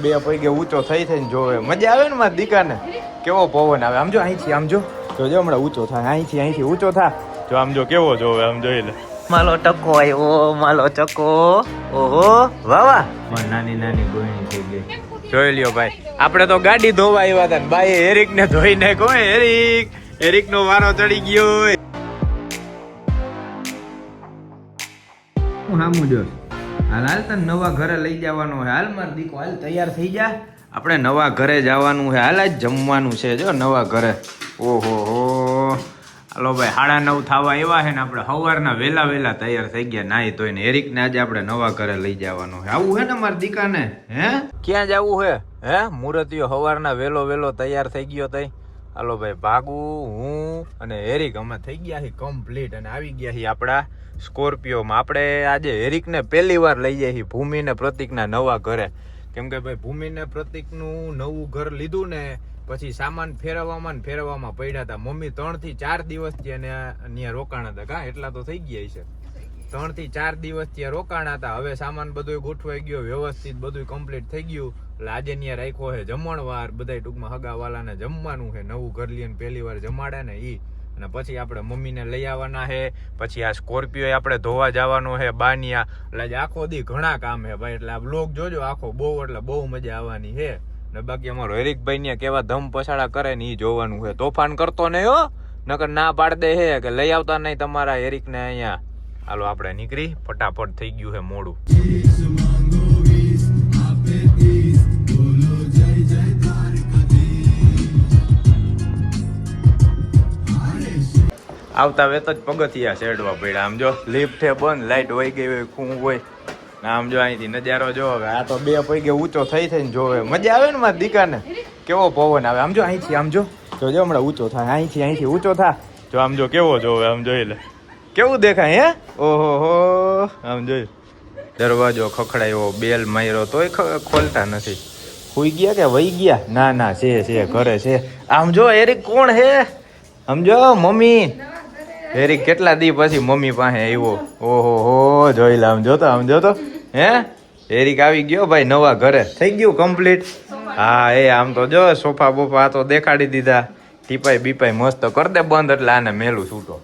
બે પૈગે ઊંચો થઈ થઈને જોવે મજા આવે ને મારા દીકાને કેવો પવન આવે આમ જો અહીંથી આમ જો જોજો હમણાં ઊંચો થાય અહીંથી ઊંચો થા જો આમ જો કેવો જોવે આમ જોઈ લે માલો ટકો આવ્યો માલો ચકો ઓહો વાહ નાની નાની ગોયણી થઈ ગઈ જોઈ લ્યો ભાઈ આપણે તો ગાડી ધોવા આવ્યા હતા ભાઈ એરિક ને ધોઈ નાખ્યો એરિક નો વારો ચડી ગયો હું હામું જો હાલ તને નવા ઘરે લઈ જવાનું હે હાલ માર દીકો હાલ તૈયાર થઈ જા આપણે નવા ઘરે જવાનું હે હાલ જ જમવાનું છે જો નવા ઘરે ઓહો હો હાલો ભાઈ 9:30 થવા આવ્યા છે ને આપણે સવારના વેલા તૈયાર થઈ ગયા નાઈ ધોઈને એરિકને આજે આપણે નવા ઘરે લઈ જવાનું છે આવું હે ને મારા દીકાને હે ક્યાં જવું હે હે મુરતીયો સવારના વેલો તૈયાર થઈ ગયો તઈ હાલો ભાઈ ભાગુ હું અને એરિક અમે થઈ ગયા છીએ કમ્પ્લીટ અને આવી ગયા છીએ આપણા સ્કોર્પિયોમાં આપણે આજે એરિકને પહેલી વાર લઈ જઈએ ભૂમિને પ્રતિકના નવા ઘરે કેમ કે ભાઈ ભૂમિને પ્રતિકનું નવું ઘર લીધું ને પછી સામાન ફેરવવામાં પડ્યા હતા મમ્મી 3 થી 4 દિવસથી એને ત્યાં રોકાણા હતા કા એટલા તો થઈ ગયા છે 3 થી 4 દિવસ ત્યાં રોકાણા હતા હવે સામાન બધું ગોઠવાઈ ગયો વ્યવસ્થિત બધું કમ્પ્લીટ થઈ ગયું એટલે આજે ત્યાં રાખ્યો છે જમણવાર બધા ટૂંકમાં હગાવાલાને જમવાનું છે નવું ઘર લઈને પહેલી વાર જમાડે ને ઈ અને પછી આપણે મમ્મીને લઈ આવવાના છે પછી આ સ્કોર્પિયો આપણે ધોવા જવાનો છે બાનિયા એટલે આખો દી ઘણા કામ છે ભાઈ એટલે આ બ્લોગ જોજો આખો બહુ મજા આવવાની છે ને બાકી અમારો હરીકભાઈ ને કેવા ધમ પછાડા કરે ને ઈ જોવાનું છે તોફાન કરતો નહીં હો નકર ના પાડ દે છે કે લઈ આવતા નહીં તમારા હરીક ને અહીંયા હાલો આપણે નીકળી ફટાફટ થઈ ગયું છે મોડું આવતા વેત જ પગથિયા ચડવા પડ્યા આમ જો લિફ્ટ છે બંધ લાઈટ વહી ગઈ હોય ખૂણ હોય આમ જો અહીંથી નજારો જો હવે આ તો બે પૈગે ઊંચો થઈને જોવે મજા આવે ને મારા દીકાને કેવો પવન આવે આમ જો અહીંથી આમ જો જોજો હમણાં ઊંચો થાય અહીંથી ઊંચો થા જો આમ જો કેવો જોવે આમ જોઈ લે કેવું દેખાય હે ઓહો હો આમ જોઈ દરવાજો ખખડાયો બેલ માર્યો તોય ખોલતા નથી સુઈ ગયા કે વહી ગયા ના છે ઘરે છે આમ જો એરિક કોણ હે સમજો મમ્મી એરિક કેટલા દી પછી મમ્મી પાસે આવ્યો ઓહો હો જોઈ લે આમ જોતો હે એરિક આવી ગયો ભાઈ નવા ઘરે થઈ ગયું કમ્પ્લીટ હા એ આમ તો જો સોફા બોફા તો દેખાડી દીધા ટીપાઈ બીપાઈ મસ્ત કર દે બંધ એટલે આને મેલું છૂટો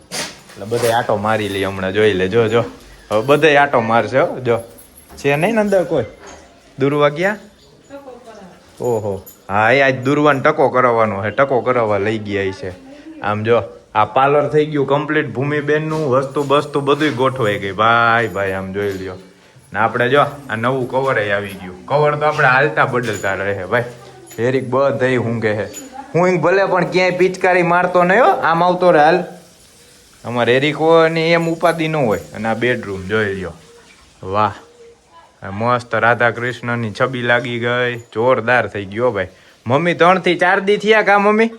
એટલે બધે આટો મારી લે હમણાં જોઈ લે જો હવે બધે આટો મારશે જો છે નહીં ને અંદર કોઈ દુરવા ગયા ઓહો હા એ આજ દુરવાન ટકો કરાવવાનો છે ટકો કરાવવા લઈ ગયા છે આમ જો આ પાર્લર થઈ ગયું કમ્પ્લીટ ભૂમિબેન નું વસ્તુ બધું ગોઠવાઈ ગઈ ભાઈ આમ જોઈ લ્યો ને આપણે જો આ નવું કવર આવી ગયું કવર તો આપણે હાલતા બદલતા રહે ભાઈ એરિક બધે ઊંઘે છે હું ભલે પણ ક્યાંય પિચકારી મારતો નહીં હો આમ આવતો રે હાલ અમારે એરિક ની એમ ઉપાધિ ન હોય અને આ બેડરૂમ જોઈ લ્યો વાહ મસ્ત રાધા કૃષ્ણની છબી લાગી ગઈ જોરદાર થઈ ગયો ભાઈ મમ્મી 3 થી 4 દી થયા કા મમ્મી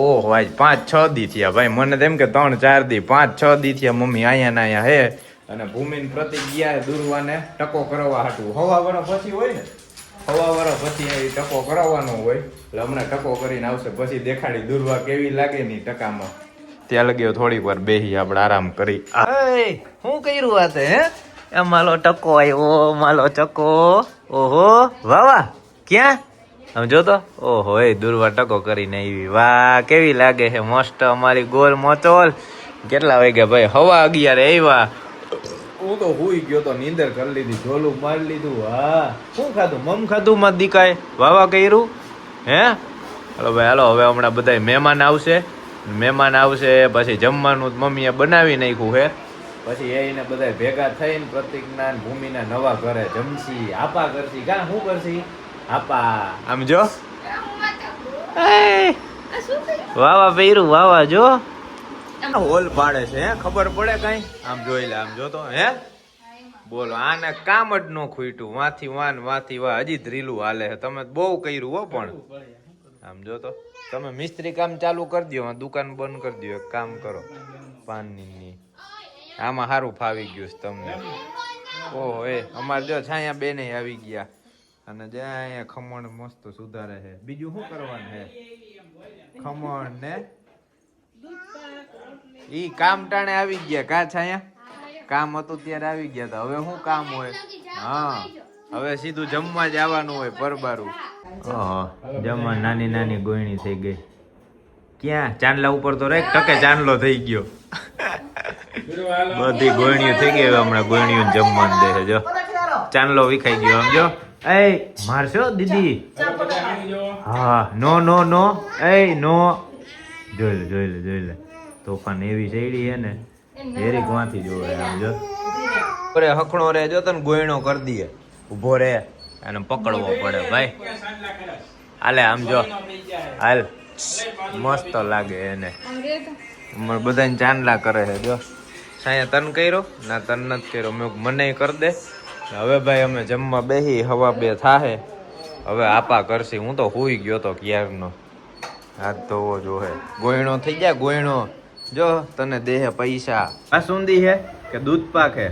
ઓહ ભાઈ 5-6 દી થયા ભાઈ મને તેમ કે 3-4 દી 5-6 દી થયા મમ્મી અહીંયા હે અને ભૂમિન પ્રતિક ગયા દુરવાને ટકો કરવા હાટું હવા વર્ષ પછી હોય ને હવા વર્ષ પછી એ ટકો કરાવવાનો હોય એટલે હમણાં ટકો કરીને આવશે પછી દેખાડી દુરવા કેવી લાગે ની ટકામાં ત્યાં લગી થોડીક વાર બેહી આપણે આરામ કરી શું કર્યું આ તે હે માલો ટકો આવ્યો માલો ચકો ઓહો વાહ ક્યાં આમ જોતો ઓહો એ દુર્વા ટકો કરીને આવી વાહ કેવી લાગે છે મસ્ત અમારી ગોલ મોચોલ કેટલા વાગ્યા ભાઈ 11:30 આવ્યા હું તો હુઈ ગયો તો નીંદર કરી લીધી ઝોલું મારી લીધું હા શું ખાધું મમ ખાધું માં દીકાય વાવા કર્યું હે હાલો ભાઈ હાલો હવે હમણાં બધા મહેમાન આવશે પછી જમવાનું મમ્મીએ બનાવી નાખ્યું છે પછી એને બધા ભેગા થઈને પ્રતિકના ભૂમિના નવા ઘરે જમશી આપા કરશી કા શું કરશી આપા આમ જો વાવા પહેર્યું વાવા જો હોલ પાડે છે હે ખબર પડે કઈ આમ જોઈ લે આમ જોતો હે બોલો આને કામ જ ન ખૂટ્યું વાથી વા હજી ધ્રીલું હાલે છે તમે બહુ કર્યું હો પણ આમ જોતો તમે મિસ્ત્રી કામ ચાલુ કરી દો દુકાન બંધ કરી દો એક કામ કરો પાનની આમાં સારું ફાવી ગયું છે તમને ઓહો એ અમારે જો છાયા બેને આવી ગયા અને જ્યાં અહીંયા ખમણ મસ્ત સુધારે છે બીજું શું કરવાનું છે ખમણ ને ઈ કામ ટાણે આવી ગયા કા છાયા કામ હતું ત્યારે આવી ગયા હતા હવે શું કામ હોય હા હવે સીધું જમવા જવાનું હોય પરબારું. જમવા નાની નાની ગોયણી થઈ ગઈ. ક્યાં ચાંદલા ઉપર તો રેક ટકે ચાંદલો થઈ ગયો. બધી ગોયણીઓ થઈ ગઈ. હમણાં ગોયણીઓ જમવાનું દે છે. જો ચાંદલો વિખાઈ ગયો. સમજો એ મારશો દીદી. હા નો નો નો એ નો. જોઈ લે તોફાન એવી શેડી છે ને હેરીક વાંથી જોવે. આમ જો અરે હકણો રે જો તને ગોયણો કરી દઈએ. ઉભો રે અને પકડવો પડે ભાઈ. હાલે આમ જો હાલ મસ્ત લાગે એને. બધાને ચાંદલા કરે છે. જો સાયા તન કર્યો ના તન નથી કર્યો. મેં મને કરી દે. હવે ભાઈ અમે જમવા બેહી 1:30 થાહે. હવે આપા કરશી. હું તો હુઈ ગયો તો ક્યારનો. હાથ ધોવો જોહે. ગોયણો થઈ જાય ગોયણો. જો તને દેહે પૈસા. બાસુંદી હે કે દૂધ પાક હે?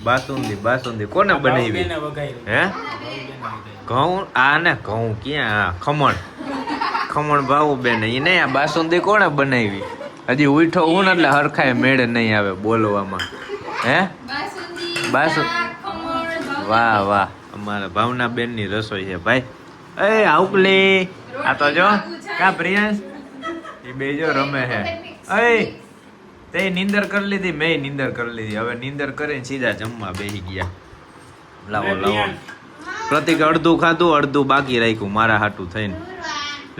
બાસુંદી કોને બનાવી? હે ઘઉં આ ને ઘઉં ક્યાં? ખમણ ભાવું બેન એ નહીં. આ બાસુંદી કોને બનાવી? હજી ઉઠો હું ને એટલે હરખાય મેળે નહીં આવે બોલવામાં. હે વાહ અમારા ભાવના બેન ની રસોઈ છે ભાઈ. એ આઉકલી આ તો જો કા પ્રિયાંશ એ બે જો રમે છે. એ તે નીંદર કરી લીધી, મેં નીંદર કરી લીધી. હવે નીંદર કરીને સીધા જમવા બેસી ગયા. લાવો પ્રતિક અડધું ખાધું અડધું બાકી રાખ્યું મારા હાટું થઈને.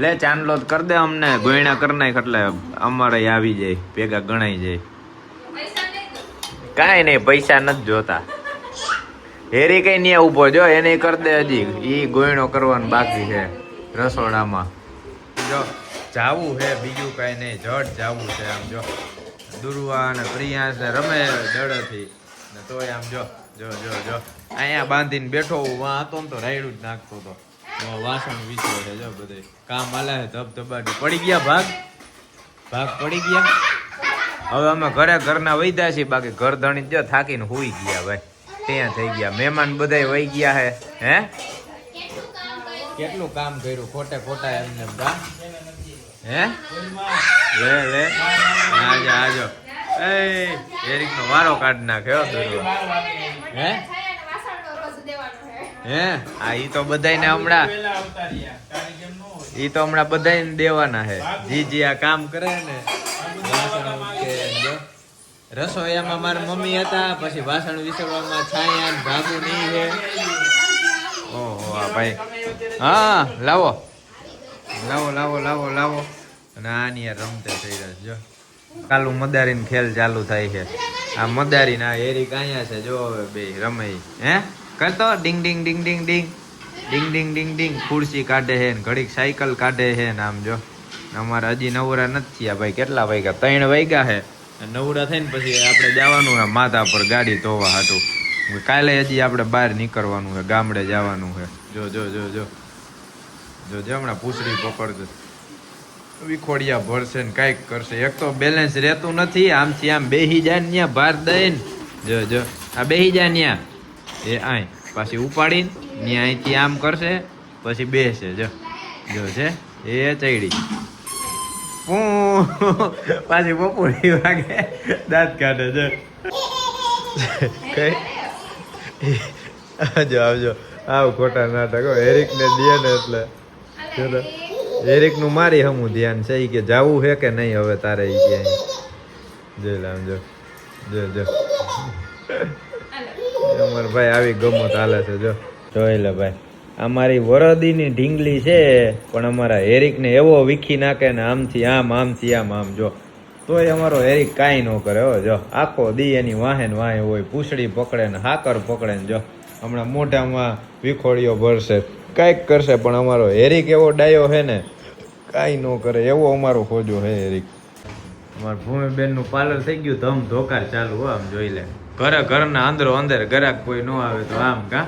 લે ચાંદલો કરી દે અમને. ગોયણા કરી નાખ એટલે અમારે આવી જાય ભેગા ગણાઈ જાય. કાંઈ નહીં પૈસા નથી જોતા. હેરી કઈ ન્યા ઉભો જો એને કરી દે. હજી ઈ ગોયણો કરવાનું બાકી છે રસોડામાં. જો જાવું છે બીજું કઈ નહીં. જડ જાવું છે. આમ જો દુર્વા ને પ્રિયાંશ ને રમે દડથી ને તોય આમ જો અહીંયા બાંધીને બેઠો હું. વાં હતો ને તો રાયડું જ નાખતો હતો. વાસણ વિચરો છે. જો બધે કામ હાલે છે ધબધબાટી. પડી ગયા ભાગ પડી ગયા. હવે અમે ઘરના વૈધા છીએ. બાકી ઘર ધણી જો થાકીને હુઈ ગયા ભાઈ. ત્યાં થઈ ગયા. મહેમાન બધા વહી ગયા હે. હે કેટલું કામ કર્યું ખોટા એમને બા. હે લે આજો એરિક નો વારો કાઢ નાખ્યો. હે આ ઈ તો બધાને હમણાં બધાને દેવાના હે. જી આ કામ કરે ને રસોઈયામાં મારા મમ્મી હતા. પછી વાસણ વિસરવામાં છાયા ભાગુ નહીં છે. ઓહો આ ભાઈ. હા લાવો. અને આની યાર રમતે થઈ રહ્યા છે. જો કાલું મદારીને ખેલ ચાલુ થાય છે. આ મદારી ના એરી કાયા છે. જો હવે બે રમે. હે કરતો ડિંગ ડિંગ ખુરશી કાઢે છે ને ઘડીક સાયકલ કાઢે છે ને. આમ જો અમારે હજી નવરા નથી થયા ભાઈ. કેટલા વાગ્યા? 3 વાગ્યા છે. નવરા થઈને પછી આપણે જવાનું છે માથા પર ગાડી ધોવા હાટું. કાલે હજી આપણે બહાર નીકળવાનું છે. ગામડે જવાનું છે. જો હમણાં પૂછડી પકડશે. વિખોડિયા ભરશે ને કાંઈક કરશે. એક તો બેલેન્સ રહેતું નથી. આમથી આમ બેહી જાય ને ત્યાં ભાર દઈને. જો આ બેહી જાય ત્યાં એ આય પાછી ઉપાડીને ત્યાં અહીંથી આમ કરશે પછી બેસે. જો છે એ ચડી પાછી બપોરી વાગે દાંત કાઢે છે. કઈ આવજો આવ ખોટા નાટક. હેરિક ને દે ને એટલે હેરિક નું મારી હમું ધ્યાન છે કે જાવું છે કે નહીં હવે તારે ઈ ક્યાંય. જોઈ લે આમ જો અમાર ભાઈ આવી ગમત હાલે છે. જોઈ લે ભાઈ અમારી વરદીની ઢીંગલી છે પણ અમારા હેરિક ને એવો વીખી નાખે ને આમથી આમ જો તોય અમારો હેરિક કાંઈ ન કરે. હો જો આખો દી એની વાહે હોય. પૂછડી પકડે ને હાકર પકડે ને. જો હમણાં મોઢામાં વિખોડીઓ ભરશે કાંઈક કરશે પણ અમારો હેરિક એવો ડાયો છે ને કાંઈ ન કરે એવો અમારો ખોજો છે હેરિક. અમારા ભૂમિબેન નું પાર્લર થઈ ગયું ધમ ધોકાર ચાલુ. આમ જોઈ લે ઘરના અંદર ગરાક કોઈ ન આવે તો આમ કા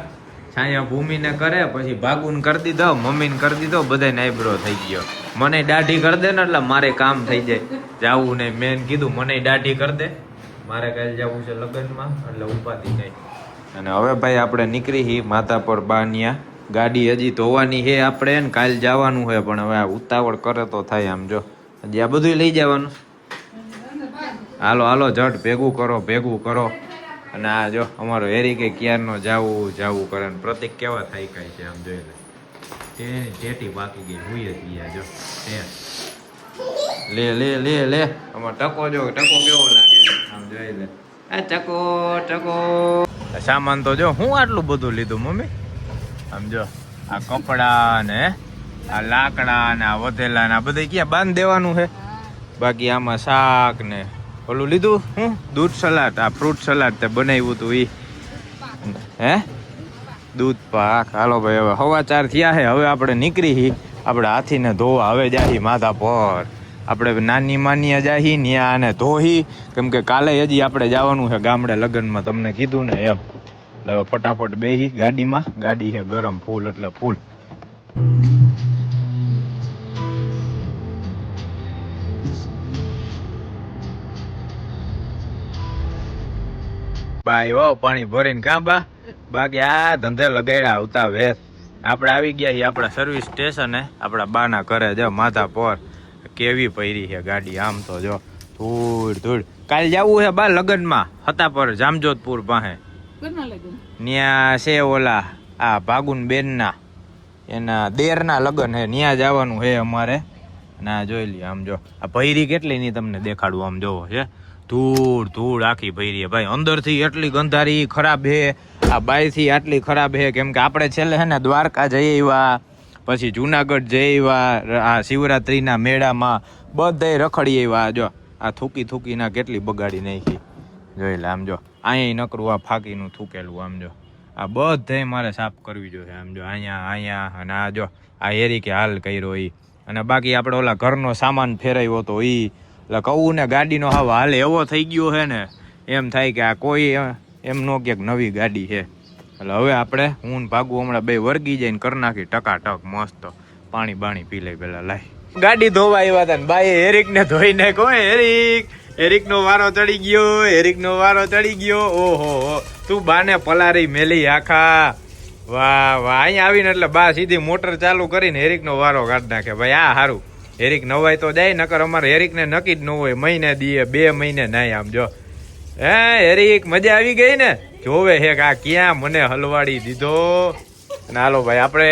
છાયા ભૂમિને કરે પછી ભાગુને કરી દીધો મમ્મીને કરી દીધો બધાને આઈબ્રો થઈ ગયો. મને દાઢી કરી દે ને એટલે મારે કામ થઈ જાય. જાવું નહીં. મેં કીધું મને દાઢી કરી દે મારે કાલે જવું છે લગ્નમાં એટલે ઉપાધિ નહીં. અને હવે ભાઈ આપણે નીકળી માથા પર બાનિયા. ગાડી હજી ધોવાની છે આપણે ને કાલે જવાનું છે પણ હવે ઉતાવળ કરે તો થાય. આમ જો હજી આ બધું લઈ જવાનું. હાલો ઝટ ભેગું કરો. અને આ જો અમારો હેરી કે ક્યારનો જાવું કરે ને પ્રતિક કેવા થાય કાંઈ છે આમ જોઈ લે તે ટેટી બાકી ગઈ હુઈ જ ગયા જો લે લે લે લે અમાર ટકો જો ટકો કેવો લાગે આમ જોઈ લે આ ટકો સામાન તો જો હું આટલું બધું લીધું મમ્મી આમ જો આ કપડા ને આ લાકડા ને આ વધેલા ને આ બધે ક્યાં બાંધ દેવાનું છે બાકી આમાં શાક ને ઓલું લીધું હું દૂધ સલાડ આ ફ્રૂટ સલાડ તે બનાવ્યું હતું ઈ હે દૂધ પાક હાલો ભાઈ હવે 4:15 થયા છે હવે આપણે નીકળી આપણે હાથીને ધોવા હવે જાહી માથા પર આપણે નાની માની જાહી ન્યા અને ધોહી કેમ કે કાલે હજી આપણે જવાનું છે ગામડે લગ્નમાં તમને કીધું ને એમ એટલે ફટાફટ બેહી ગાડીમાં ગાડી છે ગરમ ફૂલ એટલે ફૂલ બાઈ હો પાણી ભરીને કાંબા બાકી આ ધંધે લગાડ્યા આવતા વેસ આપણે આવી ગયા આપણા સર્વિસ સ્ટેશને આપણા બાના ઘરે જો માથા પર કેવી પૈરી છે ગાડી આમ તો જો ધૂળ કાલે જવું છે બા લગ્નમાં હતા પર જામજોધપુર પાસે ન્યા છે ઓલા આ ભાગુન બેનના એના દેરના લગ્ન હે ન્યા જવાનું છે અમારે ના જોઈ લઈએ આમ જો આ ભૈરી કેટલી ની તમને દેખાડવું આમ જોવો છે ધૂળ આખી ભૈરી ભાઈ અંદરથી એટલી ગંધારી ખરાબ હે આ બાયથી આટલી ખરાબ હે કેમ કે આપણે છેલ્લે હે ને દ્વારકા જઈએ એવા પછી જુનાગઢ જઈએ એવા આ શિવરાત્રીના મેળામાં બધે રખડીએ એવા જો આ થૂકીના કેટલી બગાડી નાખી જોઈ લે આમ જો અહીંયા નકરું આ ફાકીનું થૂકેલું આમ જો આ બધે મારે સાફ કરવી જોઈએ આમ જો અહીંયા અને આ જો આ હેરી કે હાલ કર્યો ઈ અને બાકી આપણે ઓલા ઘરનો સામાન ફેરાવ્યો હતો ઈ એટલે કહું ને ગાડીનો હાલ એવો થઈ ગયો છે ને એમ થાય કે આ કોઈ એમ નો કે નવી ગાડી છે એટલે હવે આપણે હું ભાગું હમણાં બે વર્ગી જઈને કરી નાખી ટકાટક મસ્ત પાણી બાણી પી લઈ પેલા લાઈ ગાડી ધોવા આવ્યા હતા ને બાઈએ હેરિક ને ધોઈ નાખ્યો હેરિક નો વારો ચડી ગયો ઓહો તું બાને પલારી મેલી આખા વાહ અહીંયા આવીને એટલે બા સીધી મોટર ચાલુ કરીને હેરિક નો વારો કાઢ નાખે ભાઈ આ સારું હેરિક નવાય તો જાય નકર અમારે હેરિક ને નક્કી જ ન હોય મહિને દીએ 2 મહિને નાય આમ જો હે હેરિક મજા આવી ગઈ ને જોવે હે આ ક્યાં મને હલવાડી દીધો અને હાલો ભાઈ આપણે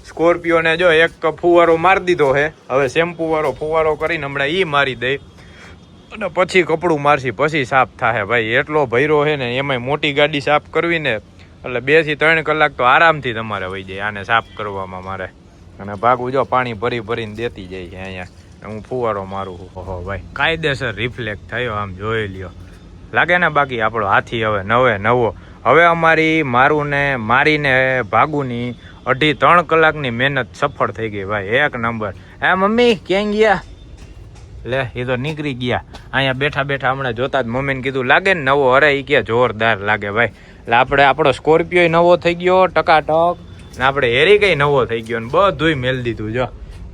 સ્કોર્પિયો ને જો એક ફુવારો મારી દીધો હે હવે શેમ્પુ વાળો ફુવારો કરીને હમણાં ઈ મારી દઈ અને પછી કપડું મારશી પછી સાફ થાય ભાઈ એટલો ભૈરો છે ને એમાંય મોટી ગાડી સાફ કરવી ને એટલે 2 થી 3 કલાક તો આરામથી તમારે વહી જાય આને સાફ કરવામાં મારે અને ભાગું જો પાણી ભરીને દેતી જાય છે અહીંયા હું ફુવારો મારું ઓહો ભાઈ કાયદેસર રિફ્લેક્ટ થયો આમ જોઈ લ્યો લાગે ને બાકી આપણો હાથી હવે નવો હવે અમારી મારીને ભાગુની 2.5-3 કલાકની મહેનત સફળ થઈ ગઈ ભાઈ એક નંબર હે મમ્મી ક્યાં ગયા લે એ તો નીકળી ગયા અહીંયા બેઠા હમણાં જોતા જ મમ્મીને કીધું લાગે ને નવો અરે એ કે જોરદાર લાગે ભાઈ એટલે આપણો સ્કોર્પિયો નવો થઈ ગયો ટકાટક ને આપણે હેરી કઈ નવો થઈ ગયો ને બધુંય મેલ દીધું જો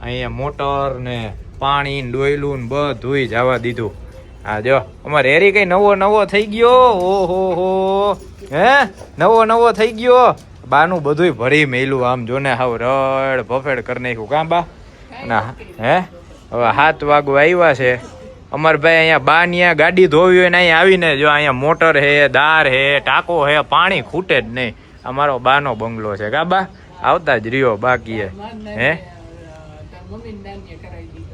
અહીંયા મોટર ને પાણી ને ડોયલું ને બધુંય જવા દીધું હા જો અમારે હેરી કઈ નવો થઈ ગયો ઓહો હે નવો થઈ ગયો બાનું બધુંય ભરી મેલું આમ જોને હાવ રડ ભફેડ કરી નાખ્યું કાં બા ના હે હવે 7 વાગવા આવ્યા છે અમાર ભાઈ અહીંયા બા ન્યા ગાડી ધોવી હોય ને અહીંયા આવીને જો અહીંયા મોટર હે દાર હે ટાંકો હે પાણી ખૂટે જ નહીં અમારો બાનો બંગલો છે કા બા આવતા જ રહ્યો બાકી હે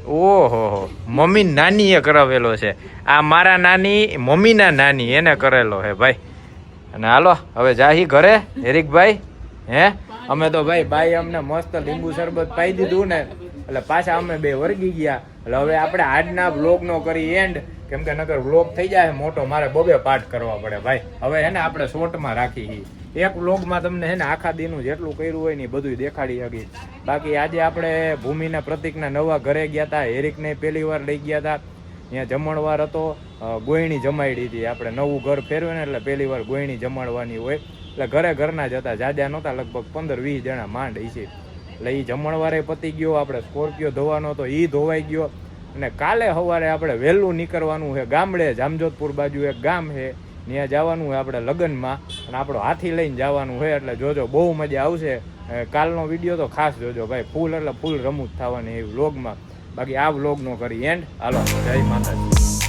ઓહો મમ્મી નાની એ કરાવેલો છે આ મારા નાની મમ્મીના નાની એને કરેલો હે ભાઈ અને હાલો હવે જાહી ઘરે હેરિકભાઈ હે અમે તો ભાઈ બાઈ અમને મસ્ત લીંબુ શરબત પાઈ દીધું ને એટલે પાછા અમે 2 વર્ગી ગયા એટલે હવે આપણે આજના વ્લોગ નો કરી એન્ડ કેમ કે નકર વ્લોગ થઈ જાય મોટો મારે 2 પાર્ટ કરવા પડે ભાઈ હવે હે ને આપણે શોર્ટમાં રાખી એક વ્લોગમાં તમને હે ને આખા દીનું જેટલું કર્યું હોય ને બધું દેખાડી શકી બાકી આજે આપણે ભૂમિના પ્રતિકના નવા ઘરે ગયા હતા હેરિકને પહેલી વાર લઈ ગયા હતા ત્યાં જમણવાર હતો ગોયણી જમાડી હતી આપણે નવું ઘર ફેરવે ને એટલે પહેલી વાર ગોયણી જમાડવાની હોય એટલે ઘરના જ હતા જાજા નહોતા લગભગ 15-20 જણા માંડ છે એટલે એ જમણવારે પતી ગયો આપણે સ્કોર્પિયો ધોવાનો હતો એ ધોવાઈ ગયો અને કાલે સવારે આપણે વહેલું નીકળવાનું છે ગામડે જામજોધપુર બાજુ એક ગામ છે ત્યાં જવાનું હોય આપણે લગ્નમાં અને આપણો હાથી લઈને જવાનું હોય એટલે જોજો બહુ મજા આવશે કાલનો વિડીયો તો ખાસ જોજો ભાઈ ફૂલ રમૂજ થવાની એ વ્લોગમાં બાકી આ વ્લોગ નો કરી એન્ડ હાલો જય માતાજી.